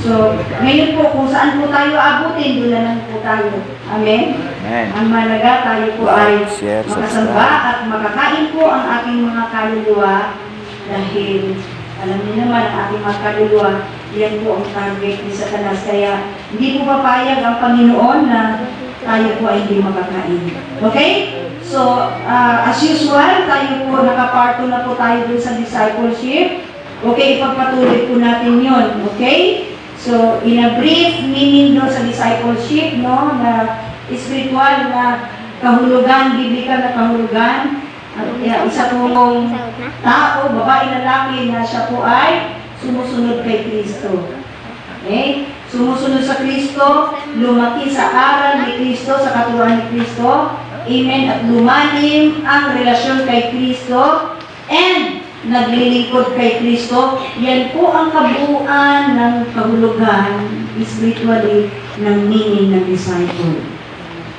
So, ngayon po, kung saan po tayo abutin, doon na lang po tayo. Amen? Amen. Ang malaga, tayo po ay Share, makasamba subscribe. at makakain po ang aking mga kaluluwa dahil alam niyo naman, ang ating mga kaluluwa, yan po ang target ni Satanas. Kaya, hindi po papayag ang Panginoon na tayo po ay hindi makakain. Okay? So, as usual, tayo po, nakaparto na po tayo dun sa discipleship. Okay, ipagpatuloy po natin yun. Okay? So, in a brief meaning doon sa discipleship, no, na spiritual na kahulugan, biblical na kahulugan, at isa pong tao, babae, lalaki, na siya po ay sumusunod kay Kristo. Okay? Sumusunod sa Kristo, lumaki sa aral ni Kristo, sa katuruan ni Kristo. Amen. At lumalim ang relasyon kay Kristo and naglilingkod kay Kristo. Yan po ang kabuuan ng kahulugan spiritually ng meaning ng disciple.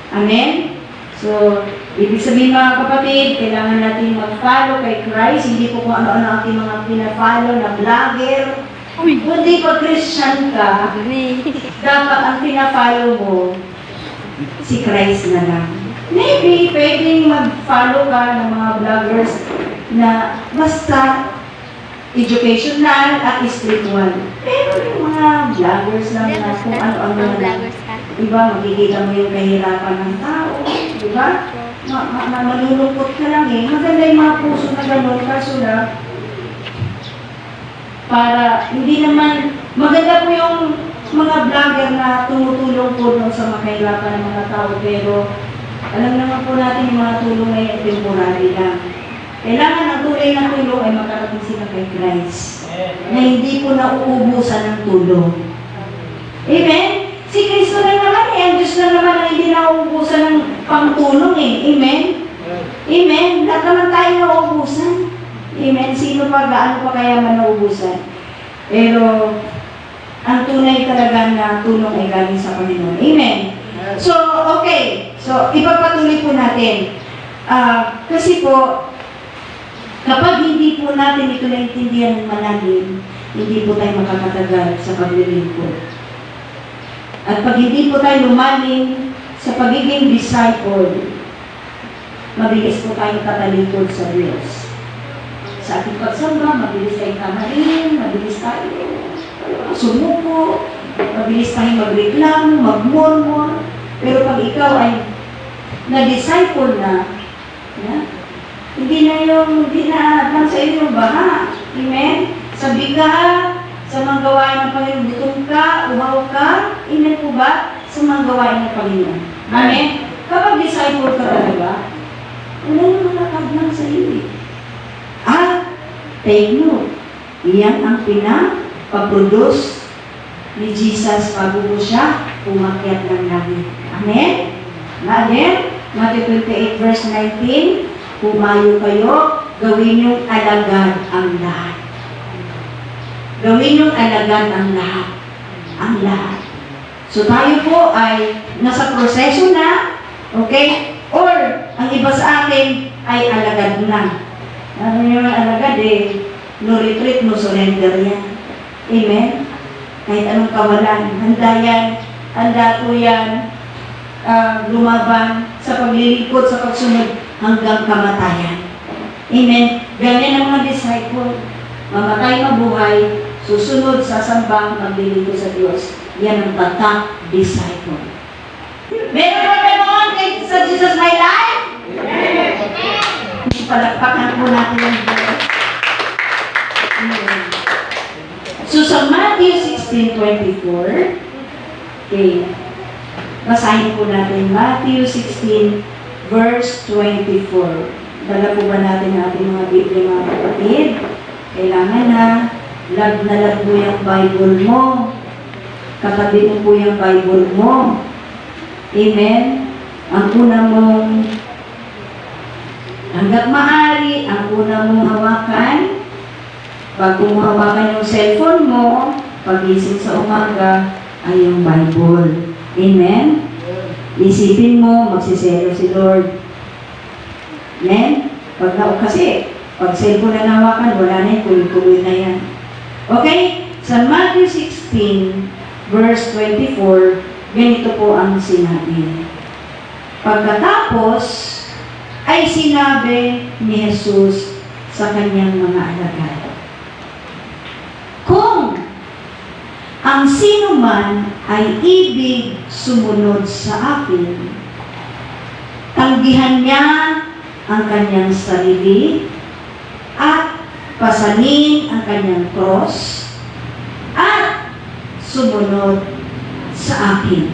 Amen? So, ibig sabihin mga kapatid, kailangan natin mag-follow kay Christ. Hindi po kung ano-ano ating mga pina-follow na vlogger. Kundi pag Christian ka, dapat ang pina-follow mo si Christ na lang. Maybe, pwedeng mag-follow ka ng mga vloggers na basta educational at spiritual. Pero yung mga vloggers lang na kung ano-ano na iba, makikita mo yung kahirapan ng tao. Diba? Malulungkot ka lang eh. Maganda yung mga puso na gano'n, kaso lang, para hindi naman, maganda po yung mga vlogger na tumutulong po doon sa makahirapan ng mga tao, pero alam naman po natin yung mga tulong na yung temporary lang. Kailangan ang tunay na tulong ay makarating sila kay Christ, na hindi po nauubusan ng tulong. Amen? Si Kristo na naman eh, ang Diyos na naman na hindi nauubusan ng pangtulong eh. Amen? Amen? Lahat naman tayo nauubusan. Amen? Sino pa, gaano pa kaya manaubusan? Pero, ang tunay talaga na tulong ay galing sa Panginoon. Amen? So, okay. So, ipagpatuloy po natin. Kasi po, kapag hindi po natin ito naintindihan ng malalim, hindi po tayo makakatagal sa paglilingkod. At pag hindi po tayo lumalim sa pagiging disciple, mabilis po tayong katalikod sa Diyos. Sa ating pagsamba, mabilis tayong kamarin, mabilis tayo sumuko, mabilis tayong magreklamo, magmurmur. Pero pag ikaw ay na-disciple na, hindi na lang sa iyo yung baha. Amen? Sabi ka, sa mga gawain ng Panginoon, gutom ka, uhaw ka, amen po ba? Sa mga gawain ng Panginoon. Amen? Kapag disciple ka talaga, wala yung malakad lang sa iyo. Take note. Iyan ang pinapaproduce ni Jesus bago mo siya umakyat ng langit. Amen? Amen? Matthew 28 verse 19, humayo kayo, gawin yung alagad ang lahat. Gawin yung alagad ang lahat. Ang lahat. So tayo po ay nasa proseso na, okay? Or, ang iba sa atin ay alagad na. Ano yung alagad eh? No retreat, no surrender yan. Amen? Kahit anong kawalan, handa yan, handa po yan, lumaban sa paglilingkod, sa pagsunod hanggang kamatayan. Amen? Ganyan ang mga disciple. Mamatay, mabuhay, susunod, sasamba, maglilingkod sa Diyos. Yan ang tatak disciple. Meron ba ganoon sa Jesus my life? Amen! Palakpakan po natin ang Diyos. Amen. So sa Matthew 16:24, okay, basahin po natin Matthew 16 verse 24. Dala po ba natin ang ating mga Biblia, mga kapatid? Kailangan na lag mo yung Bible mo. Katabi mo po yung Bible mo. Amen? Ang una mong, hanggat maaari, ang una mong hawakan, bago mo hawakan yung cellphone mo, pagising sa umaga, ay yung Bible. Amen? Isipin mo, magsisero si Lord. Amen? Kasi, pag cellphone na nawakan, wala na yung kuloy-kuloy na yan. Okay? Sa Matthew 16, 16, verse 24, ganito po ang sinabi. Pagkatapos, ay sinabi ni Jesus sa kanyang mga alagad, kung ang sino man ay ibig sumunod sa akin, tanggihan niya ang kanyang sarili at pasanin ang kanyang cross at sumunod sa akin.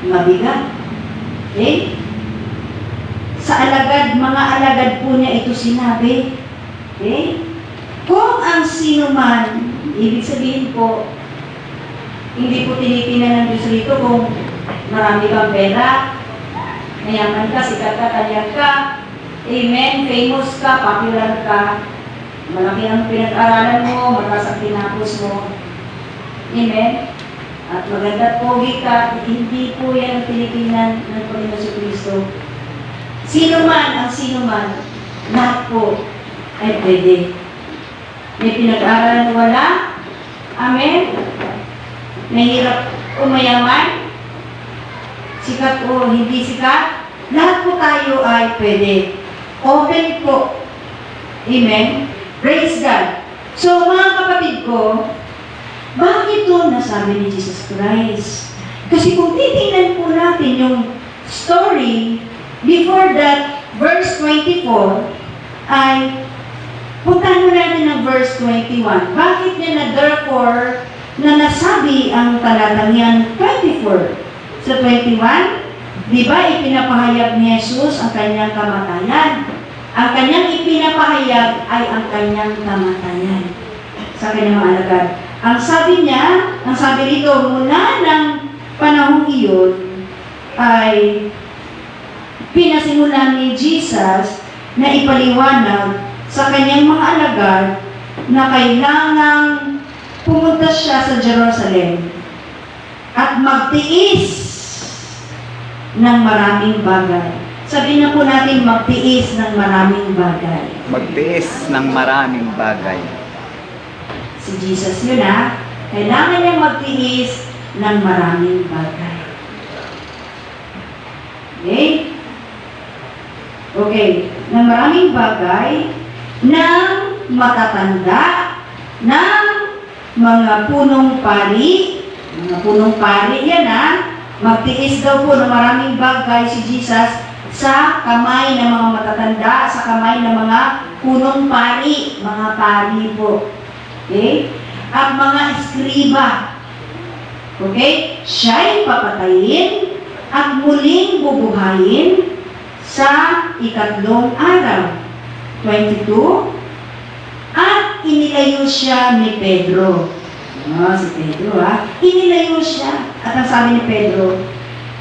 Mabigat. Okay? Sa alagad, mga alagad po niya ito sinabi. Okay? Kung ang sino man, ibig sabihin po, hindi po tinitingnan ng Diyos rito kung marami kang pera, mayaman ka, sikat ka, tanyag ka, amen, famous ka, popular ka, malaki ang pinag-aralan mo, mataas ang tinapos mo, amen, at maganda at pogi ka, hindi po yan ang tinitingnan ng Panginoon sa Kristo. Sino man ang sino man, lahat po ay pwede. May pinag-aralan wala, amen, mahirap o mayaman, sikat o hindi sikat, lahat po tayo ay pwede. Open po. Amen? Praise God. So, mga kapatid ko, bakit ito nasabi ni Jesus Christ? Kasi kung titingnan po natin yung story, before that, verse 24, ay, puntahan mo natin ng verse 21. Bakit niya na therefore, na nasabi ang talatang yan, 24. Sa 21, di ba ipinapahayag ni Jesus ang kanyang kamatayan? Ang kanyang ipinapahayag ay ang kanyang kamatayan sa kanyang mga alagad. Ang sabi niya, ang sabi rito, mula ng panahong iyon ay pinasimulan ni Jesus na ipaliwanag sa kanyang mga alagad na kailangang pumunta siya sa Jerusalem at magtiis ng maraming bagay. Sabihin na po natin, magtiis ng maraming bagay. Magtiis ng maraming bagay. Si Jesus yun ha. Kailangan niyang magtiis ng maraming bagay. Okay? Okay. Ng maraming bagay, ng matatanda, ng mga punong pari. Mga punong pari, yan ha. Magtiis daw po ng maraming bagay si Jesus sa kamay ng mga matatanda, sa kamay ng mga punong pari, mga pari po. Okay? At mga eskriba. Okay? Siya'y papatayin at muling bubuhayin sa ikatlong araw. 22. At inilayo siya ni Pedro. Si Pedro ha. Inilayo siya. At ang sabi ni Pedro,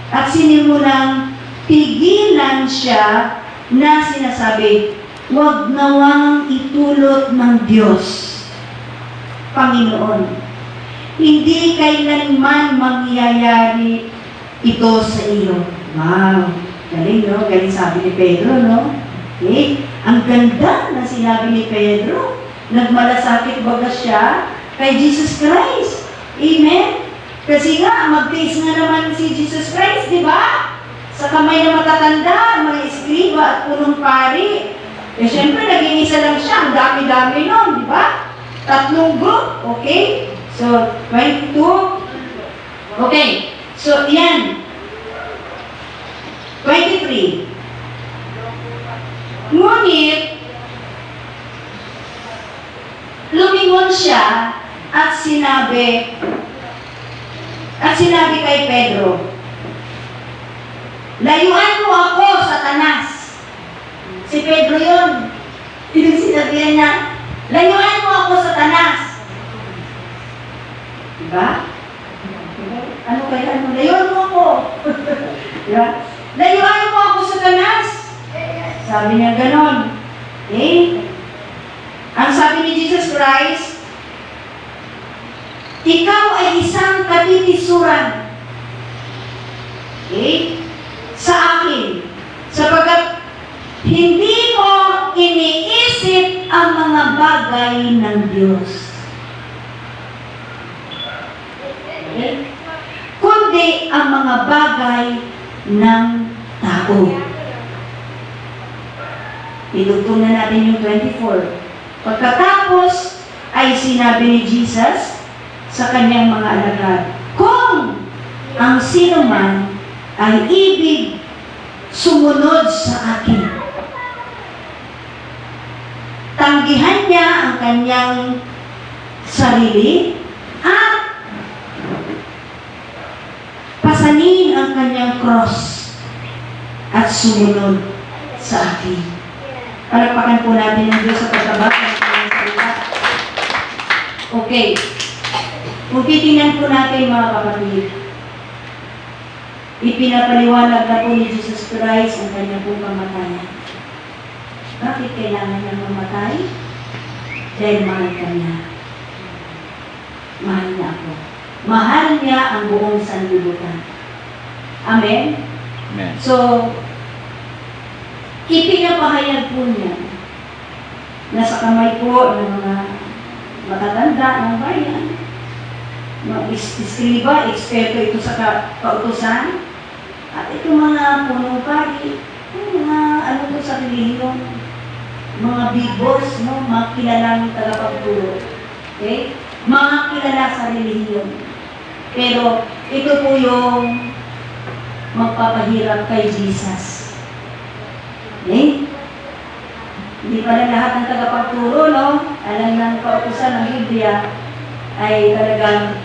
at sinimulang pigilan siya na sinasabi, huwag nawang itulot ng Diyos, Panginoon. Hindi kailanman mangyayari ito sa iyo. Wow! Galing, no? Galing sabi ni Pedro, no? Okay? Ang ganda na sinabi ni Pedro. Nagmalasakit baga siya kay Jesus Christ. Amen? Kasi nga, magtiis nga naman si Jesus Christ, di ba? Sa kamay na matatanda, mga eskriba at punong pari. Eh, syempre, naging isa lang siya. Ang dami-dami nun, di ba? 3 group, okay? So, 22. Okay. So, yan. 23. Ngunit, lumingon siya at sinabi kay Pedro, layuan mo ako, Satanas. Si Pedro yun. Yung sinabihan niya, layuan mo ako, Satanas. Diba? Ano kaya? Layuan mo ako. Diba? Layuan mo ako, Satanas. Sabi niya ganon. Okay? Ang sabi ni Jesus Christ, ikaw ay isang katitisuran. Okay? Sa akin. Sapagkat hindi mo iniisip ang mga bagay ng Diyos. ang mga bagay ng tao. Idugtong na natin yung 24. Pagkatapos ay sinabi ni Jesus sa kanyang mga alagad, kung ang sino man ay ibig sumunod sa akin, tanggihan niya ang kanyang sarili at pasanin ang kanyang cross at sumunod sa akin. Palakpakan po natin ang Diyos sa pagkabasa ng kanyang salita. Okay. Kung titingnan po natin mga kapatid, ipinapaliwanag na po ni Jesus Christ ang kanyang pong kamatayan. Bakit kailangan niya mamatay? Dahil mahal ka niya. Mahal niya ako. Mahal niya ang buong sanlibutan. Amen? Amen. So, ipinapahayag po niya na sa kamay po ng mga matatanda ng bayan, mga iskriba, eksperto ito sa kautusan, at itong mga punong pari, mga ano po sa relihiyon, mga big boss, no? Mga kilalang tagapagturo. Okay? Mga kilala sa relihiyon. Pero ito po yung magpapahirap kay Jesus. Okay? Hindi pala lahat ng tagapagturo, no? Alam ng kautusan ng Biblia ay talagang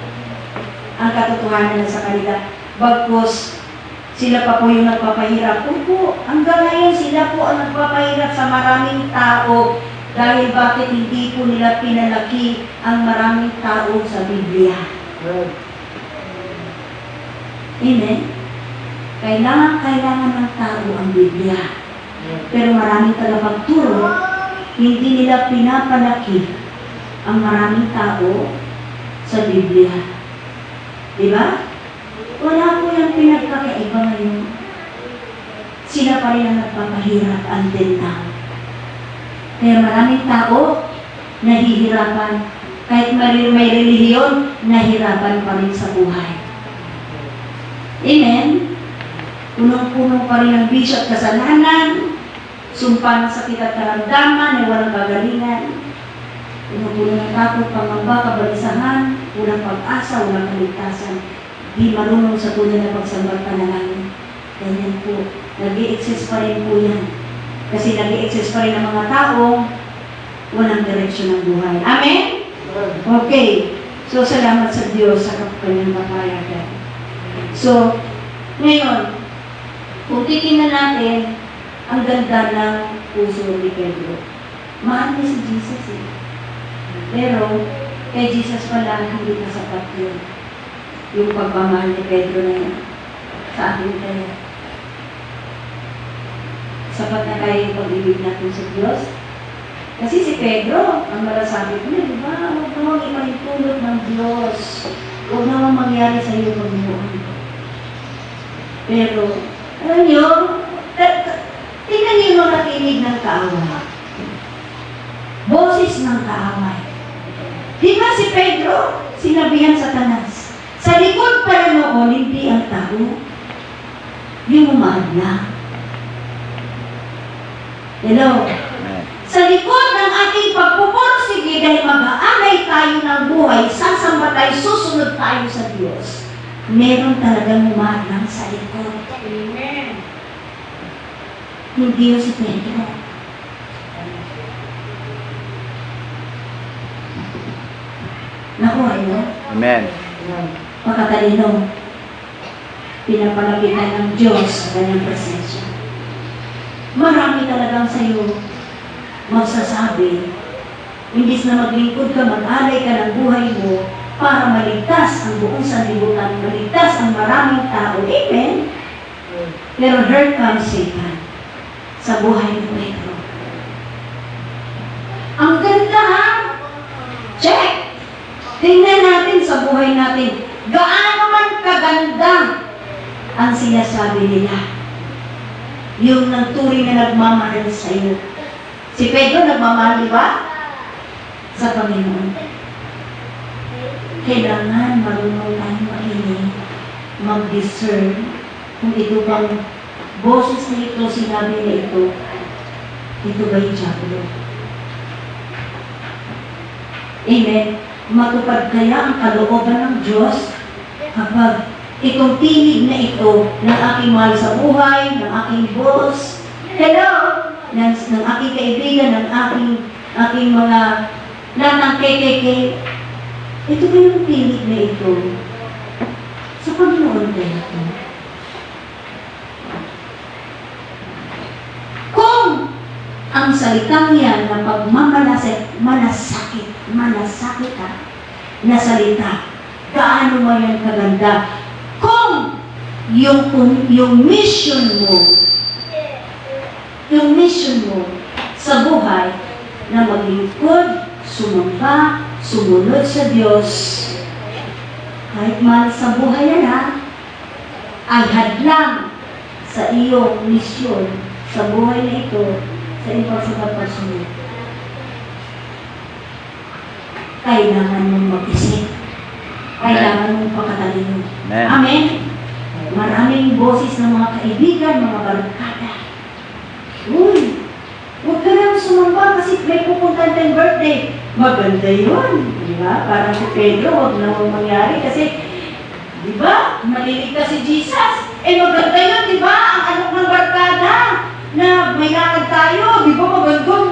ang katotohanan na sa kanila. Bagkus, sila pa po yung nagpapahirap. Opo, hanggang ngayon sila po ang nagpapahirap sa maraming tao dahil bakit hindi po nila pinalaki ang maraming tao sa Biblia. Amen? Kailangan ng tao ang Biblia. Pero maraming tagapagturo, hindi nila pinapalaki ang maraming tao sa Biblia. Diba? Wala po yung pinagkakaiba ngayon. Sila pa rin ang nagpapahirap until now. Kaya maraming tao nahihirapan. Kahit may relihiyon, nahirapan pa rin sa buhay. Amen? Punong-puno pa rin ang bisyo at kasalanan, sumpa ng sakit at karamdaman na walang kagalingan, punong-puno ng takot, pangamba, kabalisahan, walang pag-asa, walang kaligtasan, di marunong sa tunay na pagsambal panalangin. Ganyan po, nag-i-exist pa rin po yan. Kasi nag-i-exist pa rin ang mga taong walang direksyon ng buhay. Amen? Okay. So, salamat sa Diyos sa kanyang kapayagan. So, ngayon, kung titingnan natin, ang ganda ng puso ni Pedro. Mahal niya si Jesus eh. Pero, kay Jesus pala, hindi na sapat yun. Yung pagmamahal ni Pedro na yan. Sa akin kaya. Sapat na kaya yung pag-ibig natin sa Diyos. Kasi si Pedro, ang malasabi ko niya, di ba? Huwag namang ipanitulot ng Diyos. Huwag namang mangyari sa iyo pagmuhan. Pero, alam niyo, tingnan niyo yung nakinig ng kaaway. Boses ng kaaway. Di ba si Pedro, sinabihan Satanas, sa likod pala noon, hindi ang tao, yung umaadla. Hello? Sa likod ng ating pagpupursige dahil mag-aalay tayo ng buhay, sasamba tayo, susunod tayo sa Diyos. Meron talagang umadlang sa likod. Amen. Hindi yung si Pedro. Nakuha yun? Amen. Pagkatalino, pinapalapitan ng Diyos sa kanyang presensya. Marami talagang sa iyo magsasabi, imbis na maglingkod ka, mag-alay ka ng buhay mo para maligtas ang buong sanlibutan, maligtas ang maraming tao. Amen? Pero here comes Satan sa buhay ni Pedro. Ang ganda ha? Check! Tingnan natin sa buhay natin. Gaano man kaganda ang sinasabi nila. Yung nagturing na nagmamahal sa iyo. Si Pedro nagmamahal, di ba? Sa Panginoon. Kailangan marunong tayong makinig mag-discern kung ito bang boses na ito, sinabi na ito ba'y Diablo? Amen. Matupad kaya ang kalooban ng Diyos kapag itong tinig na ito ng aking mahal sa buhay, ng aking boss, hello, ng aking kaibigan, ng aking mga ng KKK, ito ba yung tinig na ito? Sa Panginoon kaya ito? Kung ang salitang yan na pagmamalasakit, malasakit ka na salita, gaano mo yan kaganda? Kung yung mission mo sa buhay na maglingkod, sumamba, sumunod sa Diyos, kahit mahal sa buhay na ay hadlang sa iyong misyon sa buhay na ito, sa iyong pagsunod. Kailangan mong mag-isip. Kailangan mong pagkatalino. Amen? Maraming boses ng mga kaibigan, mga barkada. Uy, huwag ka lang sumamba kasi may pupunta tayong birthday. Maganda yun. Di ba? Parang si Pedro, huwag na huwag mangyari kasi, di ba? Maliligtas si Jesus. Maganda yun, di ba? Ang anak ng barkada na may lakad tayo. Di ba maganda?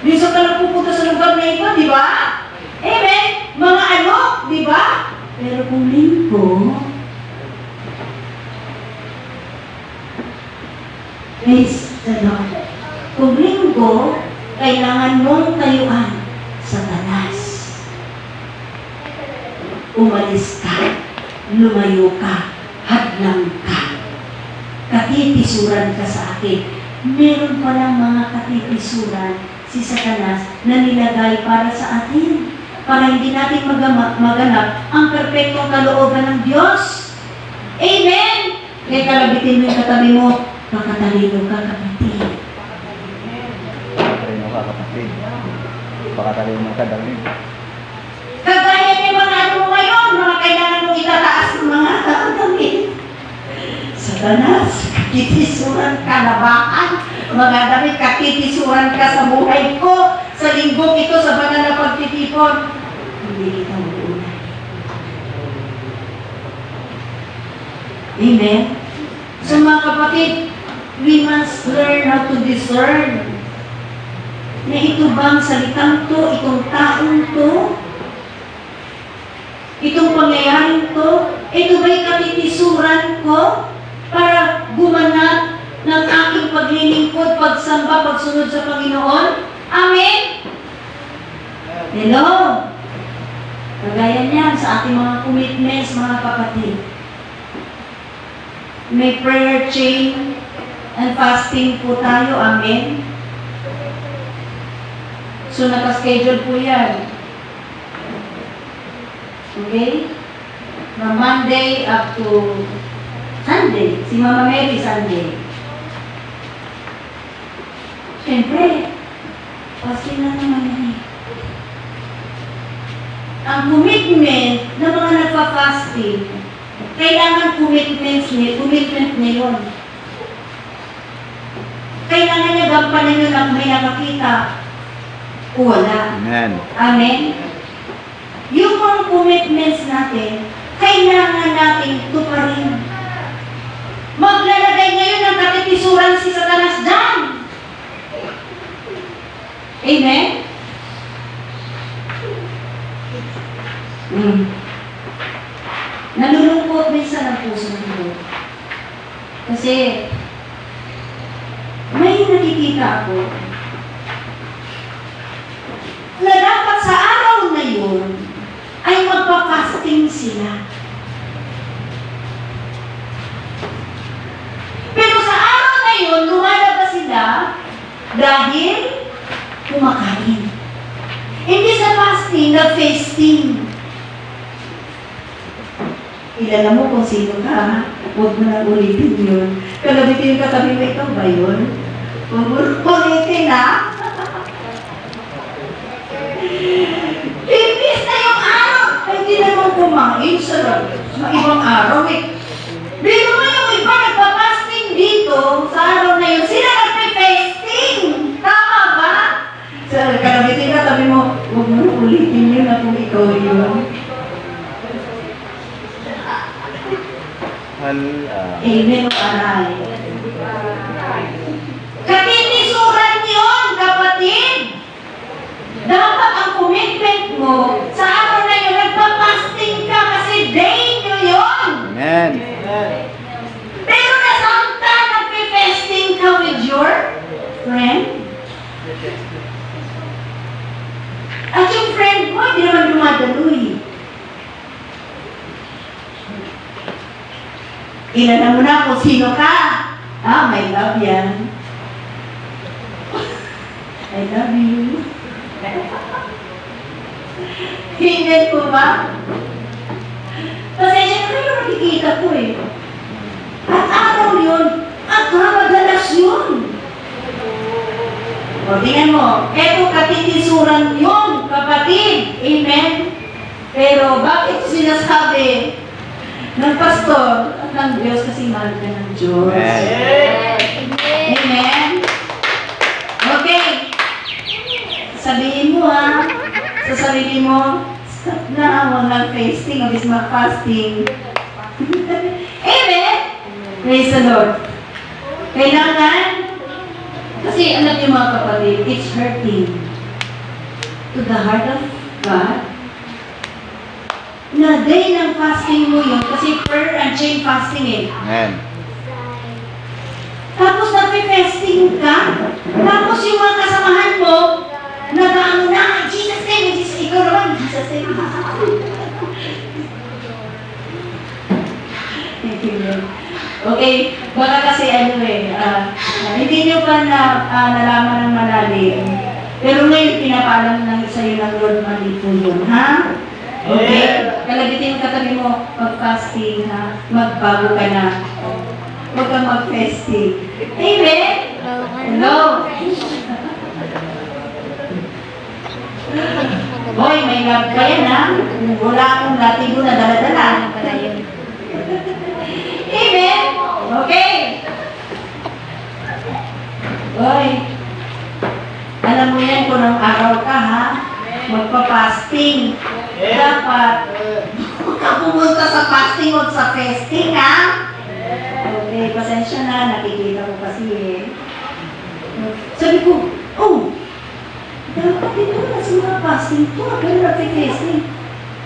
Minsan ka lang pupunta sa lugar na ito, di ba? Amen? Mga ano, di ba? Pero kung linggo, praise the Lord. Kung linggo, kailangan mong tayuan sa tanas. Umalis ka, lumayo ka, hadlang ka. Katitisuran ka sa akin. Meron palang mga katitisuran si Satanas na nilagay para sa atin. Para hindi natin maganap ang perpektong kalooban ng Diyos. Amen! Kaya kalabitin mo yung katabi mo, pakatalino ka, kapatid. Pakatalino ka, kapatid. Pakatalino ka, darling. Kagaya ng mga ano mo ngayon, mga kailangan mong itataas ng mga damit. Satanas, katitisuran ka, labakan. Mga damit, katitisuran ka sa buhay ko. Sa linggong ito, sa banal na pagtitipon. Hindi kita mag-uunay. Amen? So mga kapatid, we must learn how to discern na ito bang salitang to, itong taong to, itong pangyayaring to, ito ba'y katitisuran ko para gumanap ng aking paglilingkod, pagsamba, pagsunod sa Panginoon? Amen? Hello? Kagaya niyan sa ating mga commitments, mga kapatid. May prayer chain and fasting po tayo. Amen? So, nakaschedule po yan. Okay? From Monday up to Sunday. Si Mama Mary, Sunday. Siyempre, fasting na naman yan eh. Ang commitment ng mga nagpa-fasting, kailangan commitment niya yun. Kailangan niya gampanan yun ang may nakakita o wala. Amen. Amen? Yung mga commitments natin, kailangan natin tuparin. Maglalagay ngayon ng katitisuran si Satanas dyan. Amen? Nalulungkot minsan ang puso ko. Kasi, may nakikita ako na dapat sa araw na yun ay magpa-fasting sila. Pero sa araw na yun, lumalabas sila dahil kumakain. Hindi sa fasting, nag-fasting. Kilala mo kung sino ka, ha? Huwag mo na ulitin yun. Kalabitin yung katabi mo, ikaw ba yun? Huwag mo na ulitin, ha? Imbis na yung araw, ay hindi naman kumain, sarap. Sa ibang araw eh. Pero mo yung iba nagpa-fasting dito, sa araw na yun, sila nagpe-fasting. Tama ba? Sa kalabitin ka, sabi mo, huwag mo na ulitin yun na kung ikaw yun. Amen o aral. Katinisuran yun, kapatid. Dapat ang commitment mo sa araw na yun, nagpa-fasting ka kasi day nyo yun. Amen. Pero nasangka, nagpe-fasting ka with your friend. At yung friend mo, hindi naman dumadaloy. Ilanan mo na kung sino ka. Ah, my love yan. I love you. Hindi ko ba? Pasensya na kayo nakikita ko eh. At araw yun, at madalas yun. O, tingnan mo, eto katitisuran yun, kapatid. Amen? Pero bakit sinasabi ng pastor at ng Diyos kasi mahal ka ng Diyos? Amen? Okay. Sabihin mo sa sarili mo, stop na, huwag lang fasting, abis mag-fasting. Amen? Praise the Lord. Kailangan, kasi alam niyo mga kapatid, it's hurting to the heart of God na day ng fasting mo yun, kasi prayer and chain fasting eh. Amen. Tapos nagpe-fasting ka, tapos yung mga kasamahan mo, nag-ano na, Jesus name, Jesus, ikaw naman, Jesus name. Thank you, Lord. Okay, baka kasi ano eh, hindi nyo pa nalaman ng malalim. Pero ngayon, pinapaalam ng sa'yo ng Lord, mali po yun, ha? Okay? Kalagitin yung katabi mo, mag-fasting, ha? Magbago ka na. Huwag kang mag-fasting. Amen? Hello? Boy, may love ka yan, ha? Wala akong latigo na dala-dala. Amen? Okay. Boy, alam mo yan kung anong araw ka, ha? Magpa-fasting. Dapat, huwag ka pumunta sa fasting o sa fasting, ha? Okay, pasensya na, nakikita ko kasi eh. Sabi ko, oh, dapat ito na sa mga fasting ko, pero nag-fasting.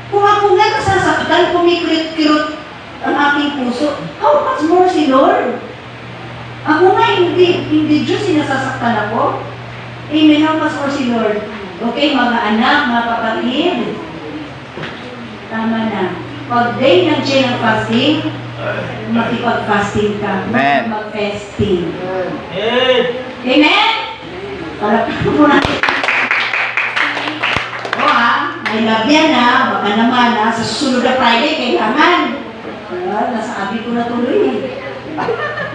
Kung ako nga nasasaktan, kumikirot-kirot ang aking puso, how much more si Lord? Ako nga, hindi Diyos, sinasasaktan ako. Amen, how much more si Lord? Okay, mga anak, mga kapatid, tama na. Pag day ng chain ng fasting, makipag-fasting ka. Amen. Mag-fasting. Amen? Palapin mo na. O may love yan baka naman sa susunod na Friday, kailangan. Nasabi ko na tuloy eh.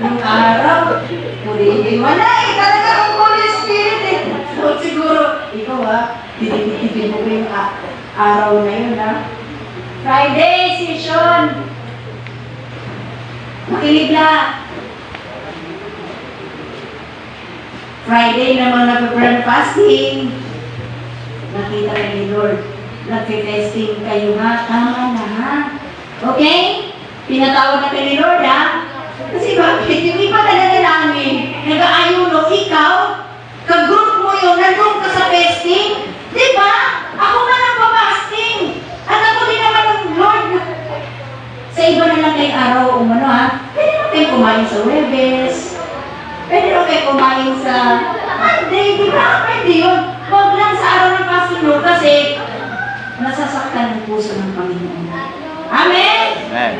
Yung araw, purihin mo na eh. Talaga ang Holy Spirit eh. So siguro, ikaw tinitipin mo yung araw na yun Friday session. Makinig na. Friday naman nag-prayer fasting. Nakita kayo ni Lord. Nag-fasting kayo tama na Okay? Pinatawag na kayo ni Lord Kasi bakit? Yung iba namin, nag-aayuno, ikaw, ka-group mo yun, nandun ka sa fasting. Diba? Ako nga nagpa-fasting. At ako din naman ng Lord. Sa iba na lang kayong araw o pwede naman kayo kumain sa Webes. Pwede naman kayo kumain sa Monday. Diba? Pwede yun. Huwag lang sa araw ng fasting mo kasi nasasaktan ang puso ng Panginoon. Amen? Amen.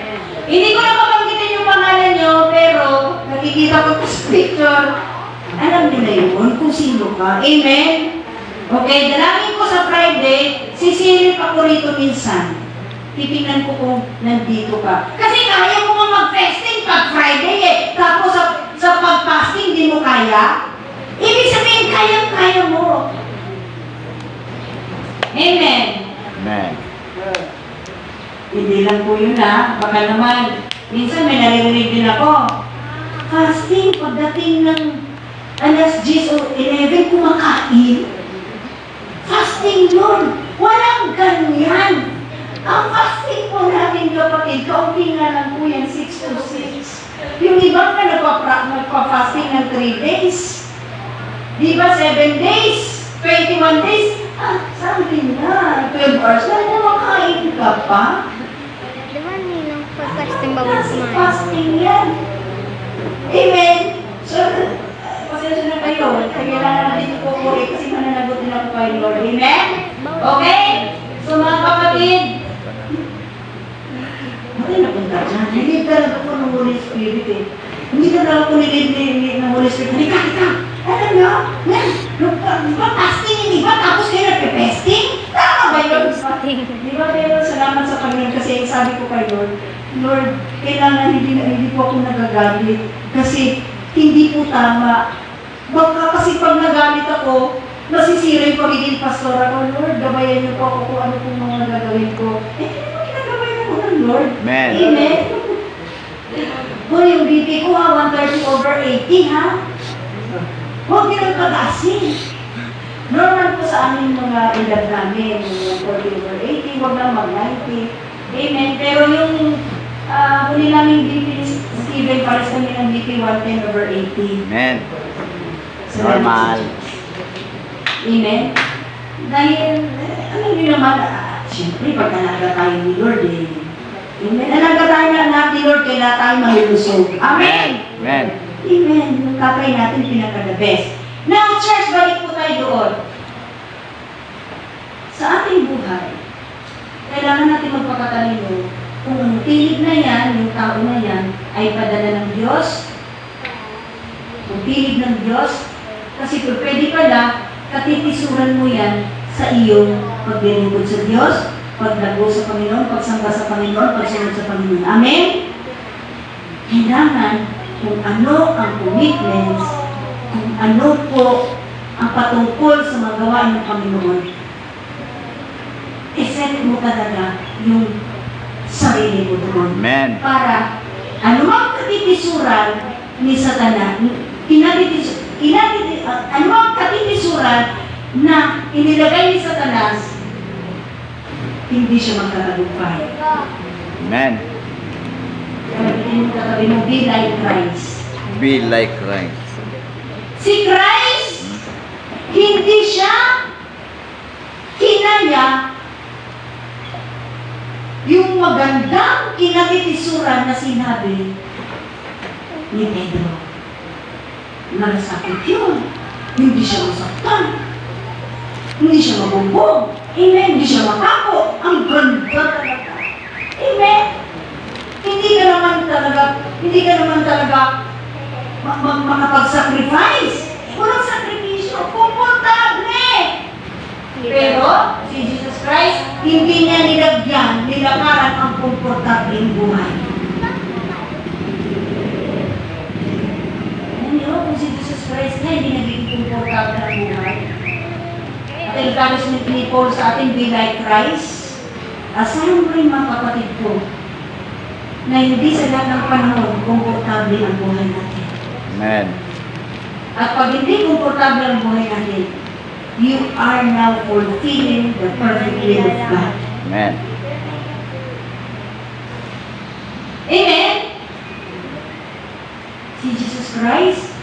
Hindi ko na mabanggitin yung pangalan nyo, pero nakikita ko sa picture. Alam nyo na yun kung sino ka. Amen? Okay, dalangin ko sa Friday, sisilip ako rito minsan. Titingnan ko kung nandito ka. Kasi kaya mo nga mag-fasting pag Friday Tapos sa pag-fasting, di mo kaya. Ibig sabihin, kaya mo. Amen? Amen. Hindi lang po yun baka naman, minsan may naririnig din ako. Fasting, pagdating ng alas 10 o 11, kumakain. Fasting yun. Walang ganyan. Ang fasting po natin kapatid, kaunti nga lang po yan, 6 to 6. Yung ibang na nagpa-fasting ng 3 days. Di ba 7 days? 21 days? Sabi na, 12 hours na kumakain ka pa. Di ba ninong pag-fasting bawal kumain? Fasting yan. Amen. So, pasensya na kayo. Kailangan natin ipupuri kasi mananagot din ako kay Lord. Amen? Okay? So mga kapatid, bakit napunta dyan? Hindi talaga po ng Holy Spirit eh. Hindi talaga po nilid ng Holy Spirit. Halika. Alam nyo? Fasting hindi ba? Tapos kayo nagpe-fasting? Tama ba yun? Di ba pero salamat sa Panginoon kasi sabi ko kay Lord, Lord, kailangan hindi po ako nagagalit kasi hindi po tama. Baka kasi pag nagalit ako, nasisira yung pagiging pastor ako. Lord, gabayan niyo po ako kung ano pong mga gagawin ko. Hindi mo ginagabayan ako ng Lord. Amen. Amen. Kung yung BP ko 130/80 huwag niyo nang pag-asin. Normal po sa aming mga edad namin, 140/80, huwag lang mag-90. Amen. Pero yung huli namin BP ni Steven, pares kami ng BP 110/80. Amen. Normal. Amen. Dahil, alam niyo naman, siyempre, pag nalaga tayo ni Lord, Amen. Nalaga tayo ni Lord, kailangan tayo mahilusog. Amen. Amen. Amen. Yung kakay natin, pinaka-the best. Now, church, balik po tayo doon. Sa ating buhay, kailangan natin magpakatalino kung ang pilit na yan, yung tao na yan, ay padala ng Diyos, kung pilit ng Diyos, kasi kung pwede pala, katitisuran mo yan sa iyong paglilingkod sa Diyos, paglago sa Panginoon, pagsamba sa Panginoon, pagsunod sa Panginoon. Amen? Kailangan kung ano ang commitments, kung ano po ang patungkol sa mga gawain ng Panginoon, iset mo talaga yung sarili mo doon. Amen. Para anumang katitisuran ni Satanas, anumang katitisuran na inilagay ni Satanas, hindi siya magkatagumpay. Amen. Katabi mo, be like Christ. Be like Christ. Si Christ, hindi siya kinaya yung magandang kinatitisuran na sinabi ni Pedro. Narasakit yun. Hindi siya masaktan. Hindi siya mabumbog. Amen. Hindi siya matako. Ang ganda talaga. Amen. Hindi ka naman talaga makapag-sacrifice. Walang sakripisyo. Komportable. Pero, si Jesus Christ, hindi niya nilakaran ang komportableng buhay. Kung si Jesus Christ na hindi nagiging komportable ang buhay. At encourage ni Paul sa atin, be like Christ. Asahan mo rin mga kapatid ko na hindi sa lahat ng panahon komportable ang buhay natin. Amen. At pag hindi komportable ang buhay natin, you are now fulfilling the perfect will of God. Amen. Amen? Si Jesus Christ,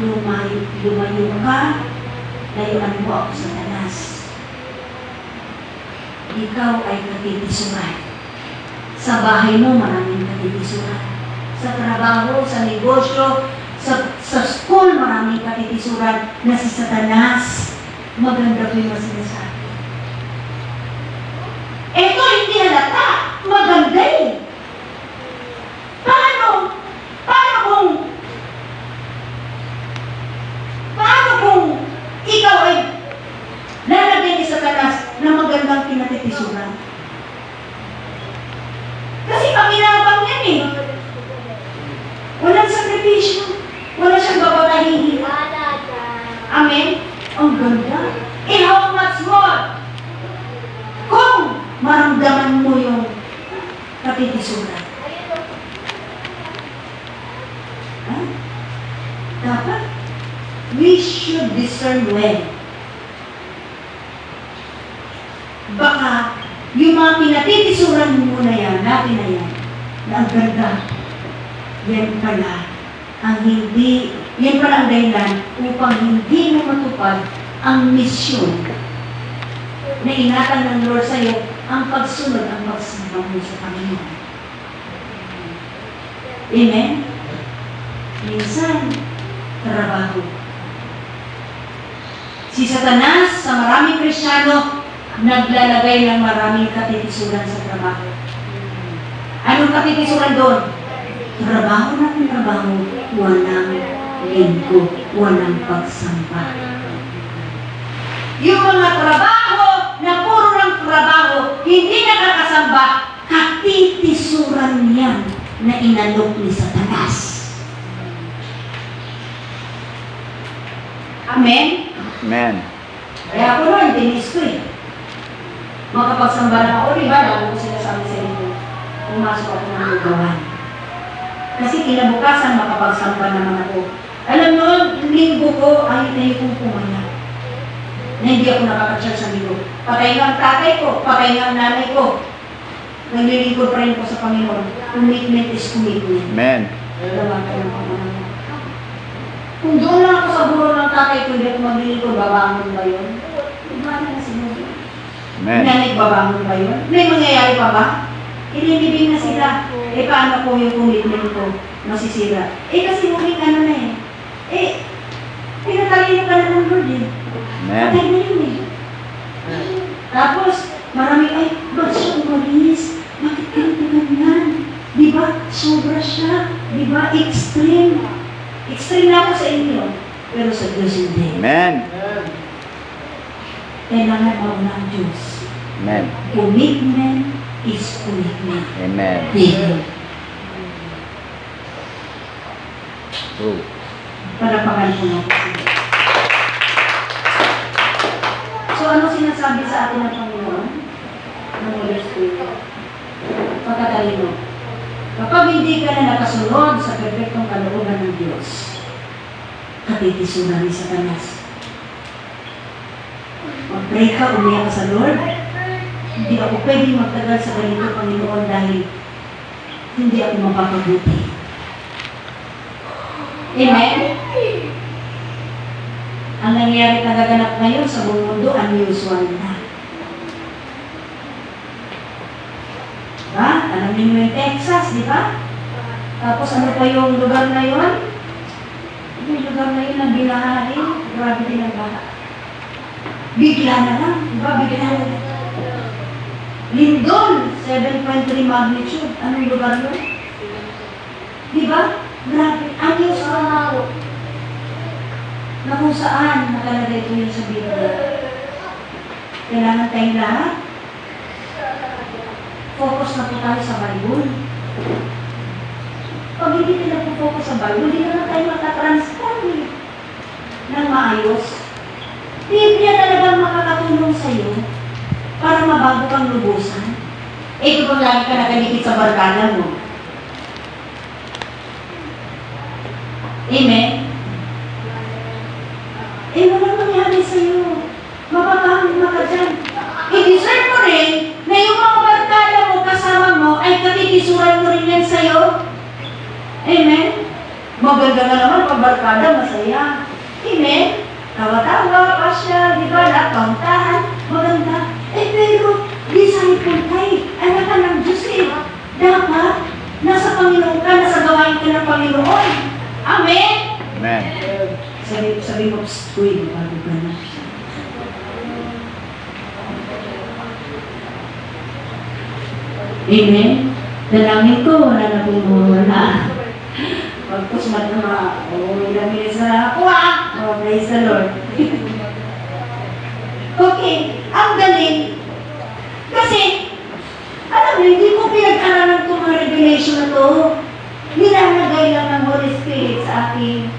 lumayo ka, layuan mo ako sa tanas. Ikaw ay katitisuran. Sa bahay mo, maraming katitisuran. Sa trabaho, sa negosyo, sa school, maraming katitisuran na si Satanas. Maganda po yung sinasabi. Ito hindi halata. Maganda eh. Paano kung ikaw ay lalagyan ni Satanas na magandang kinatitisuran? Kasi paminabang yan eh. Walang sakripisyo. Wala siyang babatahin. Amen? Ang ganda. How much more? Kung maramdaman mo yung katitisuran. Ha? Dapat, we should discern well. Baka, yung mga pinatitisuran mo na yan, natin na yan, na ang ganda, yan pala, ang hindi, yan pala ang dahilan upang hindi mo matupad ang misyon na ingatan ng Lord sa iyo, ang pagsunod, ang pagsamba mo sa Panginoon. Amen? Minsan, trabaho. Si Satanas, sa maraming Kristiyano, naglalagay ng maraming katitisuran sa trabaho. Anong katitisuran doon? Trabaho natin trabaho, walang linggo, walang pagsamba. Yung mga trabaho na puro ng trabaho, hindi nakakasamba, katitisuran yan na inalok ni Satanas. Amen? Amen. Kaya ako noon, dinis ko eh. Makapagsamba lang ako, di ba? Lalo ko sinasabi sa inyo, pumasok ako ng lugawan. Kasi kinabukasan, makapagsamba naman ako. Alam mo, linggo ko, ay kong pumaya. Na hindi ako nakaka-church sa linggo. Patay nga ang tatay ko, patay nga ang nanay ko. Naglilingkod pa rin ko sa Panginoon. Commitment is commitment. Amen. Dalawa kayo ng Panginoon. Kung doon lang ako sa buro ng tatay ko, hindi ako maglilingkod, babangon ba yun? Ibana na sinubi. Amen. Nanay, babangon ba yun? May mangyayari pa ba? Ililibing na sila. Eh, paano po yung commitment ko masisira? Eh, kasi huling ano na eh. Eh, pinatalino ka na ng Lord eh. Amen. Patay na yun eh. Tapos, marami, ay, ba't siya umalis? Bakit ganito ganyan? Di ba? Sobra siya. Di ba? Extreme. Extreme na ako sa inyo. Pero sa Diyos hindi. Amen. Kailangan mauna ang Diyos. Amen. Commitment is commitment. Amen. Amen. True. Palapakan po natin. So, ano sinasabi sa atin ng Panginoon? Ng Holy Spirit? Pagkatalino. Kapag hindi ka na nakasunod sa perfectong kalooban ng Diyos, katitisuran ni Satanas. Mag-pray ka, umiyak ka sa Lord. Hindi ako pwedeng magtagal sa ganito, Panginoon, dahil hindi ako mapapabuti. Amen? Ang nangyayari kagaganap ngayon sa buong mundo, unusual na. Diba? Alam niyo yung Texas, di ba? Tapos ano pa yung lugar na yun? Yung lugar na yun ang binahain. Grabe din ang baha. Bigla na lang. Diba? Bigla na lang. Lindol, 7.3 magnitude. Anong lugar yun? Diba? Grabe. Ang Diyos na na kung saan nakalagay ito yun sa Biblia. Kailangan tayong lahat. Focus na po tayo sa Bible. Pag hindi tayo nag-focus sa Bible, hindi naman tayo matatransform ng maayos. Biblia talagang makakatulong sa iyo para mabago kang lubusan. Eh, kung lagi ka nakalikit sa barkada mo. Amen? Eh, walang mangyari sa iyo. Mapapahangin ka dyan. I-deserve mo rin na yung mga barkada mo, kasama mo, ay katitisuran mo rin yan sa iyo. Amen? Maganda na naman pag barkada, masaya. Amen? Tawa-tawa, pasya, di ba, nakauntahan, maganda. Eh, pero, disciple tayo, anak ka ng Diyos eh. Dapat, nasa Panginoon ka, nasa gawain ka ng Panginoon. Amen? Amen. Sabi mo, uy, bago ka na. Amen? Dalangin ko, wala na pong mawala. Pagpus matama, ilang minutes na ako praise the Lord. Okay, ang galing. Kasi, alam mo, hindi ko pinag-aralan itong mga revelation na to. Nilalagay lang ng Holy Spirit sa aking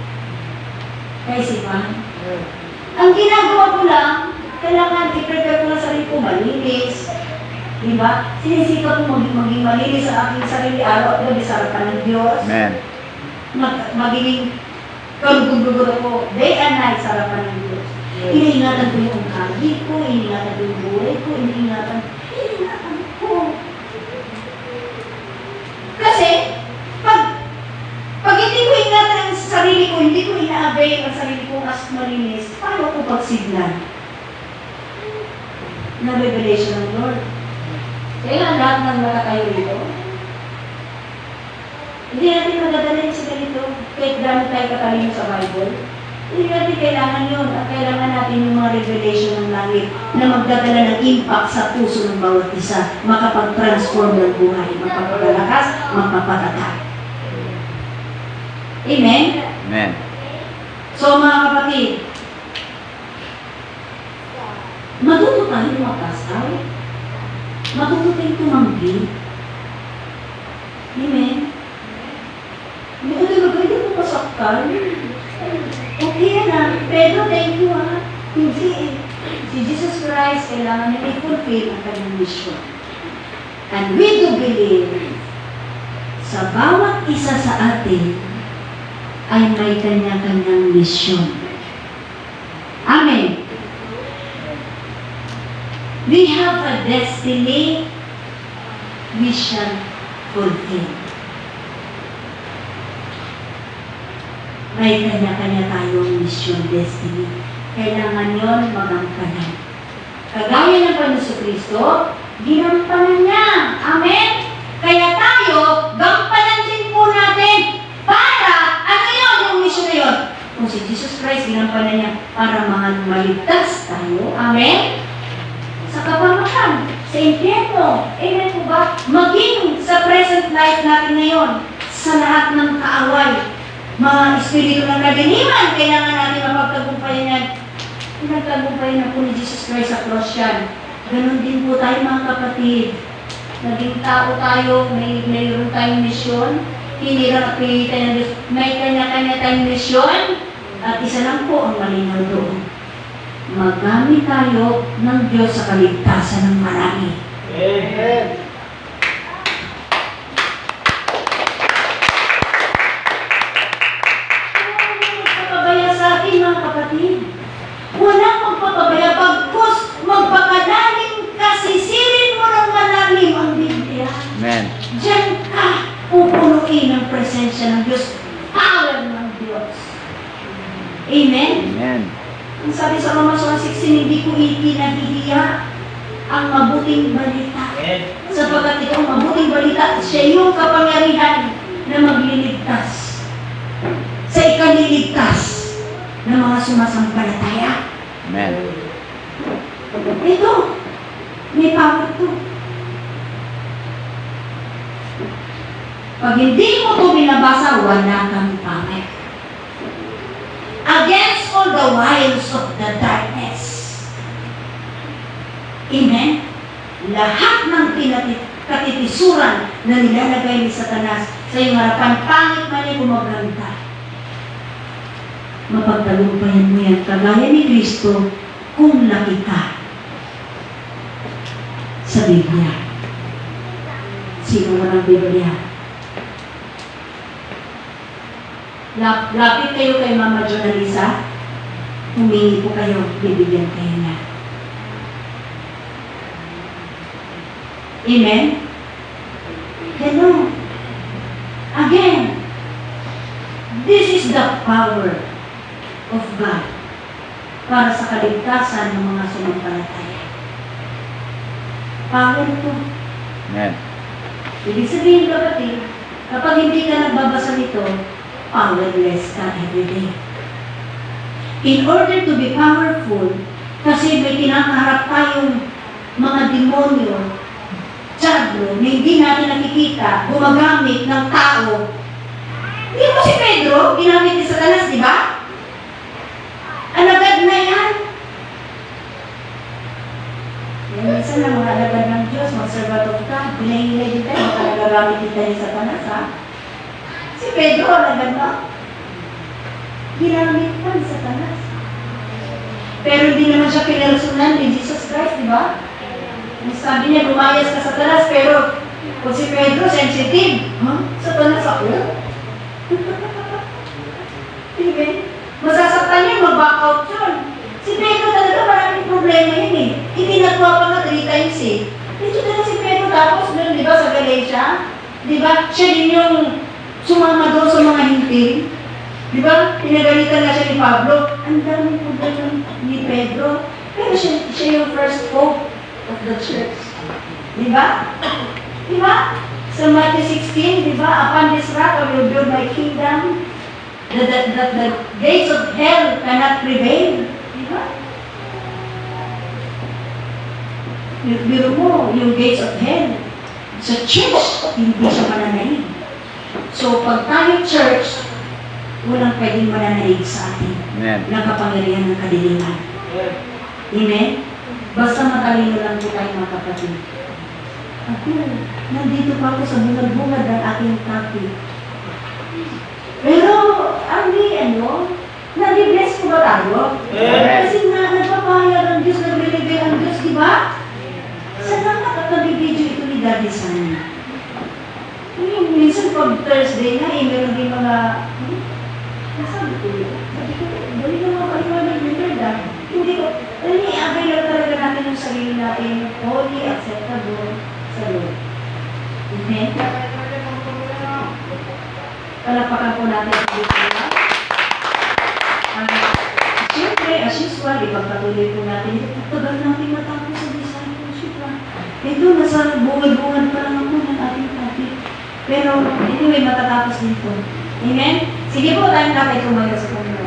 kaisipan. Ang ginagawa ko lang, kailangan i-prepare ko na sarili ko, malinis, Di ba? Sinisikap ko maging malinis ang aking sarili araw at gabi sa harapan ng Diyos. Amen. Magiging kalugod-lugod ako day and night sa harapan ng Diyos. Iniingatan ko yung ugali ko, iniingatan ko yung buhay ko, iniingatan ko. Kasi, pag hindi ko ingatan ang sarili ko, hindi ko ina-avail ang sarili ko as malinis, paano ko pagsiglan na revelation ng Lord? Kaya lahat ng nakatayo dito, hindi natin magdadalhin sa ganito, kahit dami tayo katalino sa Bible. Hindi natin kailangan yun. At kailangan natin yung mga revelation ng langit na magdadala ng impact sa puso ng bawat isa, makapag-transform ng buhay, magpapagalakas, magpapatatag. Amen? Amen. So mga kapatid, matuto tayo makasaw. Matuto tayong tumanggi. Amen? Hindi ko talaga hindi ko masaktan. Okay na. Pero thank you ha. Hindi eh. Si Jesus Christ, kailangan niya i-fulfill ang kanyang mission. And we do believe sa bawat isa sa atin ay may kanya-kanyang mission. Amen. We have a destiny we shall fulfill. May kanya-kanya tayong mission, destiny. Kailangan yon magampanan. Kagaya ng Panginoon Kristo, ginampanan niya. Amen? Kaya tayo, gampanan din po natin para, ano yun, yung mission na yun? Kung si Jesus Christ, ginampanan niya para mga maligtas tayo. Amen? Sa kapamakan, sa impyerno. Amen po ba? Maging sa present life natin ngayon, sa lahat ng kaaway, mga espiritu ng naginiman, kailangan natin mapagtagumpayan yan. Pinagtagumpayan na po ni Jesus Christ sa cross yan. Ganon din po tayo mga kapatid. Naging tao tayo, mayroon tayong misyon, hinirang at pilitan ng Diyos. May kanya-kanya tayong misyon, at isa lang po ang malinaw doon. Magamit tayo ng Diyos sa kaligtasan ng marami. Amen. Mga kapatid, walang magpapabaya pagkus magpakalalim kasi sisirin mo ng malalim ang Biblia. Amen. Diyan ka pupunuin ang presensya ng Diyos, power ng Diyos. Amen? Amen. Ang sabi sa Romans 1:16, hindi ko ikinahihiya ang mabuting balita. Sapagkat ito ang mabuting balita, siya yung kapangyarihan na magliligtas sa ikaliligtas ng mga sumasampalataya. Amen. Ito, may power ito. Pag hindi mo ito binabasa, wala kang power. Against all the wiles of the darkness. Amen? Lahat ng katitisuran na nilalagay ni Satanas sa iyong harapan, pangit man ay gumaganda. Mapagtagumpayan mo yan kagaya ni Kristo kung nakita sa Biblia. Sino walang Biblia? Lapit kayo kay Mama Jonalisa, humingi po kayo, bibigyan kayo na. Amen? Hello. Again, this is the power of God para sa kaligtasan ng mga sumampalataya. Power ito. Amen. Ibig sabihin, kapatid, kapag hindi ka nagbabasa nito, powerless ka everyday. In order to be powerful, kasi may kinakaharap tayong mga demonyo, tiyadlo, na hindi natin nakikita, gumagamit ng tao. Hindi mo si Pedro, ginamit ni Satanas, di ba? Alagad na yan. Minsan na mga alagad ng Diyos, mag-servative ka, binahingay din tayo, makagagamit din tayo ni Satanas, ha? Si Pedro, alagad mo. Ginamit pa ni Satanas. Pero hindi naman siya pinarasunan ni Jesus Christ, di ba? Sabi niya, lumayas ka sa talas, pero kung si Pedro, sensitive. Huh? Sa talas ako? Amen? Masasaktan niya, mag-back out yun. Si Pedro talaga maraming problema yun eh. Hindi nagwa pa nga 3 times eh. Dito talaga si Pedro tapos doon, di ba, sa Galatia? Di ba? Siya din yung sumama doon sa mga hintil. Di ba? Pinagalitan na siya ni Pablo. Ang daming problema ni Pedro. Pero siya yung first pope of the church. Di ba? Di ba? Sa Matthew 16, di ba? Upon this rock I will build my kingdom. The gates of hell cannot prevail. Di ba? Biro mo, yung gates of hell. Sa church, hindi siya mananaig. So, pag tayo church, walang pwedeng mananaig sa atin Amen. ng kapangyarihan ng kadiliman. Amen? Basta matalino lang po tayo mga kapatid. Ako, nandito pa ako sa bungad-bungad ng aking topic. Pero, nag-bless po ba tayo? Kasi nga, nagpapahayag ang Diyos, nagre-reveal ang Diyos, di ba? Saan nga nabibidyo ito ni Daddy San? Minsan pag Thursday na, meron din mga, sabi ko yun? Sabi ko, dali na mga paliwanag ni Lord ah. Hindi ko, i-avail talaga natin yung sarili natin, holy, acceptable sa Lord. Amen? Palapakan po natin ang Diyos nila. Siyempre, as usual, ipagpatuloy po natin. Tagal natin matapos sa discipleship. Ito, nasa bungad-bungad pa lang ako ng ating topic. Pero, anyway, matatapos din po. Amen? Sige po, tayo natin tumayo sa kanya.